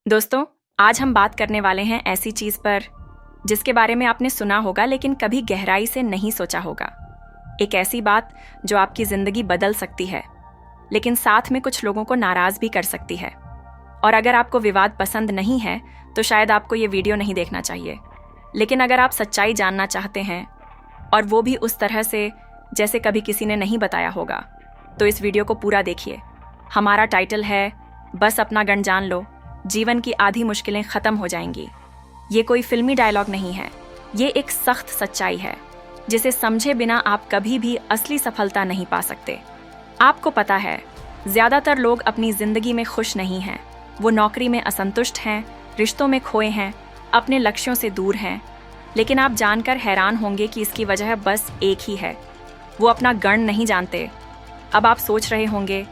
दोस्तों, आज हम बात करने वाले हैं ऐसी चीज पर जिसके बारे में आपने सुना होगा लेकिन कभी गहराई से नहीं सोचा होगा। एक ऐसी बात जो आपकी जिंदगी बदल सकती है, लेकिन साथ में कुछ लोगों को नाराज भी कर सकती है। और अगर आपको विवाद पसंद नहीं है तो शायद आपको ये वीडियो नहीं देखना चाहिए। लेकिन अगर आप सच्चाई जानना चाहते हैं, और वो भी उस तरह से जैसे कभी किसी ने नहीं बताया होगा, तो इस वीडियो को पूरा देखिए। हमारा टाइटल है बस अपना गण जान लो, जीवन की आधी मुश्किलें खत्म हो जाएंगी। ये कोई फिल्मी डायलॉग नहीं है, ये एक सख्त सच्चाई है जिसे समझे बिना आप कभी भी असली सफलता नहीं पा सकते। आपको पता है, ज्यादातर लोग अपनी जिंदगी में खुश नहीं हैं। वो नौकरी में असंतुष्ट हैं, रिश्तों में खोए हैं, अपने लक्ष्यों से दूर हैं। लेकिन आप जानकर हैरान होंगे कि इसकी वजह बस एक ही है, वो अपना गण नहीं जानते। अब आप सोच रहे होंगे,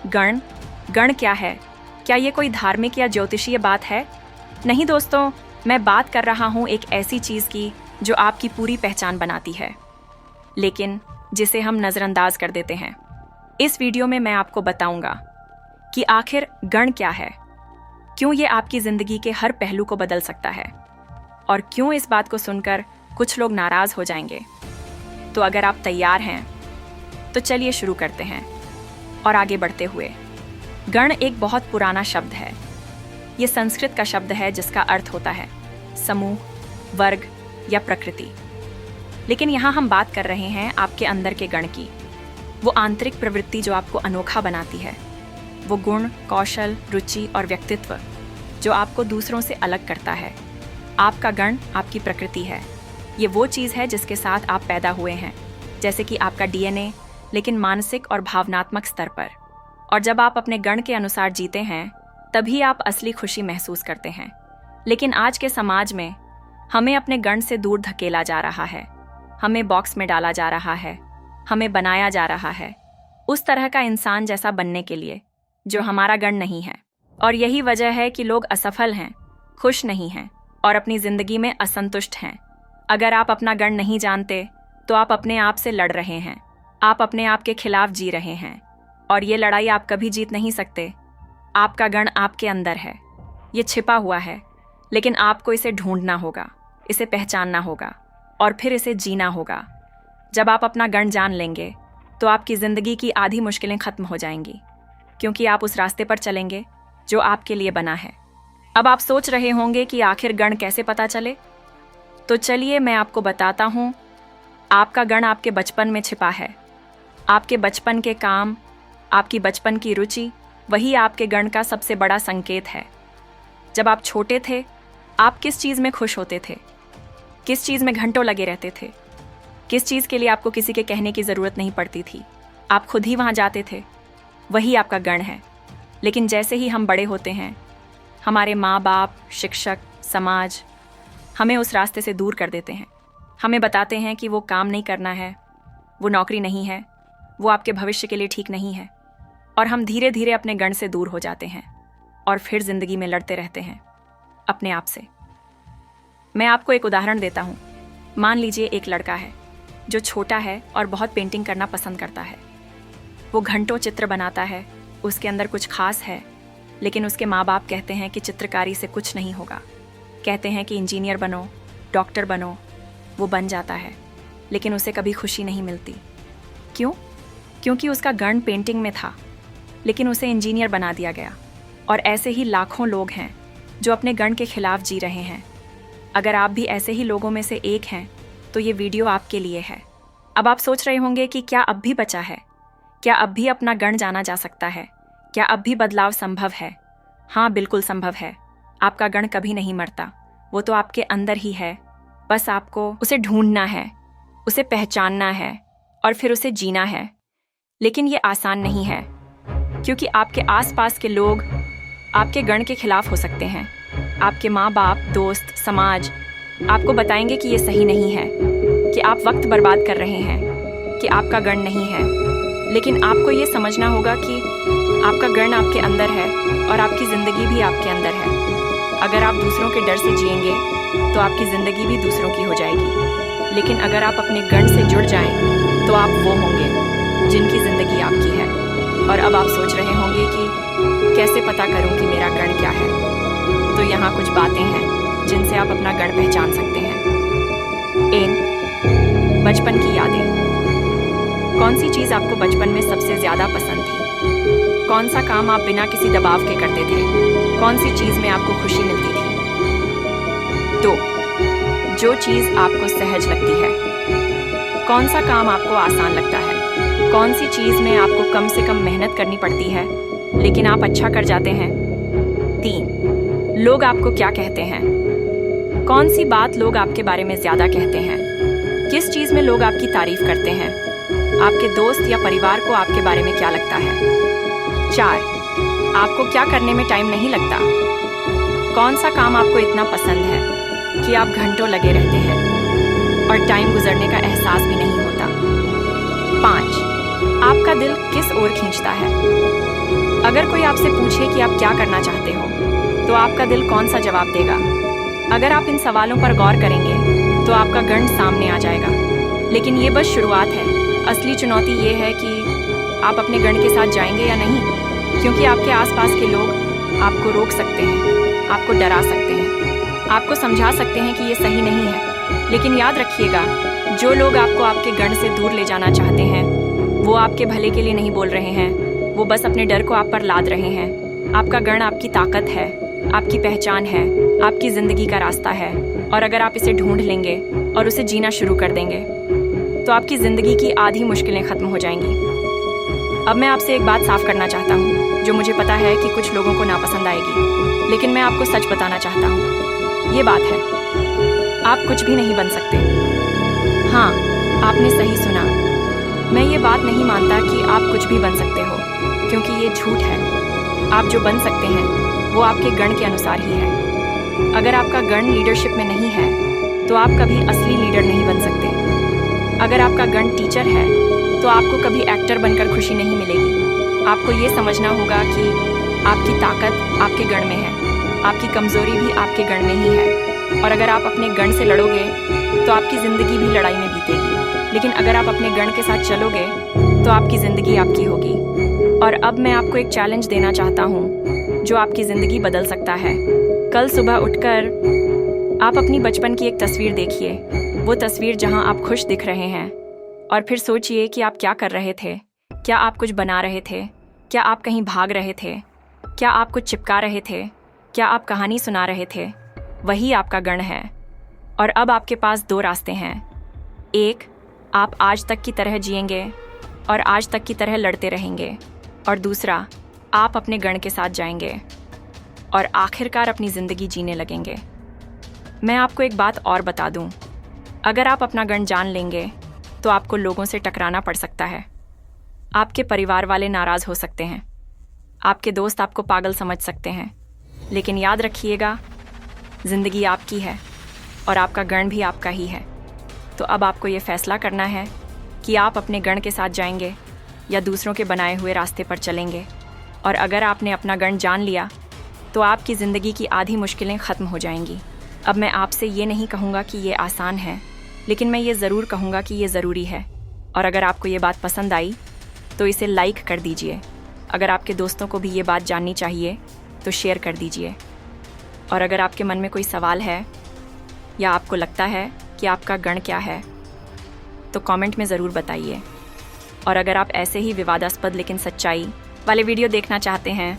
गण गण क्या है? क्या ये कोई धार्मिक या ज्योतिषीय बात है? नहीं दोस्तों, मैं बात कर रहा हूँ एक ऐसी चीज़ की जो आपकी पूरी पहचान बनाती है, लेकिन जिसे हम नज़रअंदाज कर देते हैं। इस वीडियो में मैं आपको बताऊंगा कि आखिर गण क्या है, क्यों ये आपकी ज़िंदगी के हर पहलू को बदल सकता है, और क्यों इस बात को सुनकर कुछ लोग नाराज़ हो जाएंगे। तो अगर आप तैयार हैं तो चलिए शुरू करते हैं। और आगे बढ़ते हुए, गण एक बहुत पुराना शब्द है। ये संस्कृत का शब्द है जिसका अर्थ होता है समूह, वर्ग या प्रकृति। लेकिन यहाँ हम बात कर रहे हैं आपके अंदर के गण की, वो आंतरिक प्रवृत्ति जो आपको अनोखा बनाती है, वो गुण, कौशल, रुचि और व्यक्तित्व जो आपको दूसरों से अलग करता है। आपका गण आपकी प्रकृति है। ये वो चीज़ है जिसके साथ आप पैदा हुए हैं, जैसे कि आपका डीएनए, लेकिन मानसिक और भावनात्मक स्तर पर। और जब आप अपने गण के अनुसार जीते हैं, तभी आप असली खुशी महसूस करते हैं। लेकिन आज के समाज में हमें अपने गण से दूर धकेला जा रहा है, हमें बॉक्स में डाला जा रहा है, हमें बनाया जा रहा है उस तरह का इंसान जैसा बनने के लिए जो हमारा गण नहीं है। और यही वजह है कि लोग असफल हैं, खुश नहीं हैं और अपनी जिंदगी में असंतुष्ट हैं। अगर आप अपना गण नहीं जानते तो आप अपने आप से लड़ रहे हैं, आप अपने आप के खिलाफ जी रहे हैं, और ये लड़ाई आप कभी जीत नहीं सकते। आपका गण आपके अंदर है, ये छिपा हुआ है, लेकिन आपको इसे ढूंढना होगा, इसे पहचानना होगा और फिर इसे जीना होगा। जब आप अपना गण जान लेंगे तो आपकी ज़िंदगी की आधी मुश्किलें खत्म हो जाएंगी, क्योंकि आप उस रास्ते पर चलेंगे जो आपके लिए बना है। अब आप सोच रहे होंगे कि आखिर गण कैसे पता चले, तो चलिए मैं आपको बताता हूँ। आपका गण आपके बचपन में छिपा है। आपके बचपन के काम, आपकी बचपन की रुचि, वही आपके गण का सबसे बड़ा संकेत है। जब आप छोटे थे, आप किस चीज़ में खुश होते थे? किस चीज़ में घंटों लगे रहते थे? किस चीज़ के लिए आपको किसी के कहने की ज़रूरत नहीं पड़ती थी, आप खुद ही वहाँ जाते थे? वही आपका गण है। लेकिन जैसे ही हम बड़े होते हैं, हमारे माँ बाप, शिक्षक, समाज हमें उस रास्ते से दूर कर देते हैं। हमें बताते हैं कि वो काम नहीं करना है, वो नौकरी नहीं है, वो आपके भविष्य के लिए ठीक नहीं है। और हम धीरे धीरे अपने गण से दूर हो जाते हैं और फिर जिंदगी में लड़ते रहते हैं अपने आप से। मैं आपको एक उदाहरण देता हूँ। मान लीजिए एक लड़का है जो छोटा है और बहुत पेंटिंग करना पसंद करता है। वो घंटों चित्र बनाता है, उसके अंदर कुछ खास है, लेकिन उसके माँ बाप कहते हैं कि चित्रकारी से कुछ नहीं होगा। कहते हैं कि इंजीनियर बनो, डॉक्टर बनो। वो बन जाता है, लेकिन उसे कभी खुशी नहीं मिलती। क्यों? क्योंकि उसका गण पेंटिंग में था, लेकिन उसे इंजीनियर बना दिया गया। और ऐसे ही लाखों लोग हैं जो अपने गण के खिलाफ जी रहे हैं। अगर आप भी ऐसे ही लोगों में से एक हैं, तो ये वीडियो आपके लिए है। अब आप सोच रहे होंगे कि क्या अब भी बचा है? क्या अब भी अपना गण जाना जा सकता है? क्या अब भी बदलाव संभव है? हाँ, बिल्कुल संभव है। आपका गण कभी नहीं मरता, वो तो आपके अंदर ही है। बस आपको उसे ढूंढना है, उसे पहचानना है और फिर उसे जीना है। लेकिन ये आसान नहीं है, क्योंकि आपके आसपास के लोग आपके गण के खिलाफ हो सकते हैं। आपके माँ बाप, दोस्त, समाज आपको बताएंगे कि ये सही नहीं है, कि आप वक्त बर्बाद कर रहे हैं, कि आपका गण नहीं है। लेकिन आपको ये समझना होगा कि आपका गण आपके अंदर है और आपकी ज़िंदगी भी आपके अंदर है। अगर आप दूसरों के डर से जिएंगे तो आपकी ज़िंदगी भी दूसरों की हो जाएगी। लेकिन अगर आप अपने गण से जुड़ जाएं तो आप वो होंगे जिनकी ज़िंदगी आपकी है। और अब आप सोच रहे होंगे कि कैसे पता करूं कि मेरा गण क्या है। यहाँ कुछ बातें हैं जिनसे आप अपना गण पहचान सकते हैं। 1. बचपन की यादें। कौन सी चीज़ आपको बचपन में सबसे ज़्यादा पसंद थी? कौन सा काम आप बिना किसी दबाव के करते थे? कौन सी चीज़ में आपको खुशी मिलती थी? 2. जो चीज़ आपको सहज लगती है। कौन सा काम आपको आसान लगता है? कौन सी चीज़ में आपको कम से कम मेहनत करनी पड़ती है लेकिन आप अच्छा कर जाते हैं? 3. लोग आपको क्या कहते हैं? कौन सी बात लोग आपके बारे में ज़्यादा कहते हैं? किस चीज़ में लोग आपकी तारीफ करते हैं? आपके दोस्त या परिवार को आपके बारे में क्या लगता है? 4. आपको क्या करने में टाइम नहीं लगता? कौन सा काम आपको इतना पसंद है कि आप घंटों लगे रहते हैं और टाइम गुजरने का एहसास भी नहीं होता? 5. आपका दिल किस ओर खींचता है? अगर कोई आपसे पूछे कि आप क्या करना चाहते हो, तो आपका दिल कौन सा जवाब देगा? अगर आप इन सवालों पर गौर करेंगे तो आपका गण सामने आ जाएगा। लेकिन ये बस शुरुआत है। असली चुनौती ये है कि आप अपने गण के साथ जाएंगे या नहीं, क्योंकि आपके आसपास के लोग आपको रोक सकते हैं, आपको डरा सकते हैं, आपको समझा सकते हैं कि ये सही नहीं है। लेकिन याद रखिएगा, जो लोग आपको आपके गण से दूर ले जाना चाहते हैं वो आपके भले के लिए नहीं बोल रहे हैं, वो बस अपने डर को आप पर लाद रहे हैं। आपका गण आपकी ताकत है, आपकी पहचान है, आपकी ज़िंदगी का रास्ता है, और अगर आप इसे ढूंढ लेंगे और उसे जीना शुरू कर देंगे तो आपकी ज़िंदगी की आधी मुश्किलें ख़त्म हो जाएंगी। अब मैं आपसे एक बात साफ करना चाहता हूँ जो मुझे पता है कि कुछ लोगों को नापसंद आएगी, लेकिन मैं आपको सच बताना चाहता हूँ। ये बात है, आप कुछ भी नहीं बन सकते। हाँ, आपने सही सुना। मैं ये बात नहीं मानता कि आप कुछ भी बन सकते हो, क्योंकि ये झूठ है। आप जो बन सकते हैं वो आपके गण के अनुसार ही है। अगर आपका गण लीडरशिप में नहीं है तो आप कभी असली लीडर नहीं बन सकते। अगर आपका गण टीचर है तो आपको कभी एक्टर बनकर खुशी नहीं मिलेगी। आपको ये समझना होगा कि आपकी ताकत आपके गण में है, आपकी कमज़ोरी भी आपके गण में ही है। और अगर आप अपने गण से लड़ोगे तो आपकी ज़िंदगी भी लड़ाई में बीतेगी, लेकिन अगर आप अपने गण के साथ चलोगे तो आपकी ज़िंदगी आपकी होगी। और अब मैं आपको एक चैलेंज देना चाहता हूँ जो आपकी ज़िंदगी बदल सकता है। कल सुबह उठकर आप अपनी बचपन की एक तस्वीर देखिए, वो तस्वीर जहाँ आप खुश दिख रहे हैं, और फिर सोचिए कि आप क्या कर रहे थे। क्या आप कुछ बना रहे थे? क्या आप कहीं भाग रहे थे? क्या आप कुछ चिपका रहे थे? क्या आप कहानी सुना रहे थे? वही आपका गण है। और अब आपके पास 2 रास्ते हैं। एक, आप आज तक की तरह जिएंगे और आज तक की तरह लड़ते रहेंगे, और दूसरा, आप अपने गण के साथ जाएंगे और आखिरकार अपनी ज़िंदगी जीने लगेंगे। मैं आपको एक बात और बता दूं, अगर आप अपना गण जान लेंगे तो आपको लोगों से टकराना पड़ सकता है। आपके परिवार वाले नाराज़ हो सकते हैं, आपके दोस्त आपको पागल समझ सकते हैं, लेकिन याद रखिएगा, ज़िंदगी आपकी है और आपका गण भी आपका ही है। तो अब आपको ये फैसला करना है कि आप अपने गण के साथ जाएंगे या दूसरों के बनाए हुए रास्ते पर चलेंगे। और अगर आपने अपना गण जान लिया तो आपकी ज़िंदगी की आधी मुश्किलें ख़त्म हो जाएंगी। अब मैं आपसे ये नहीं कहूँगा कि ये आसान है, लेकिन मैं ये ज़रूर कहूँगा कि ये ज़रूरी है। और अगर आपको ये बात पसंद आई तो इसे लाइक कर दीजिए। अगर आपके दोस्तों को भी ये बात जाननी चाहिए तो शेयर कर दीजिए। और अगर आपके मन में कोई सवाल है या आपको लगता है कि आपका गण क्या है तो कमेंट में ज़रूर बताइए। और अगर आप ऐसे ही विवादास्पद लेकिन सच्चाई वाले वीडियो देखना चाहते हैं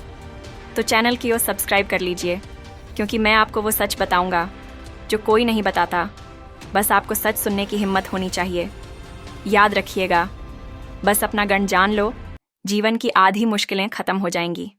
तो चैनल की ओर सब्सक्राइब कर लीजिए, क्योंकि मैं आपको वो सच बताऊंगा जो कोई नहीं बताता। बस आपको सच सुनने की हिम्मत होनी चाहिए। याद रखिएगा, बस अपना गण जान लो, जीवन की आधी मुश्किलें ख़त्म हो जाएंगी।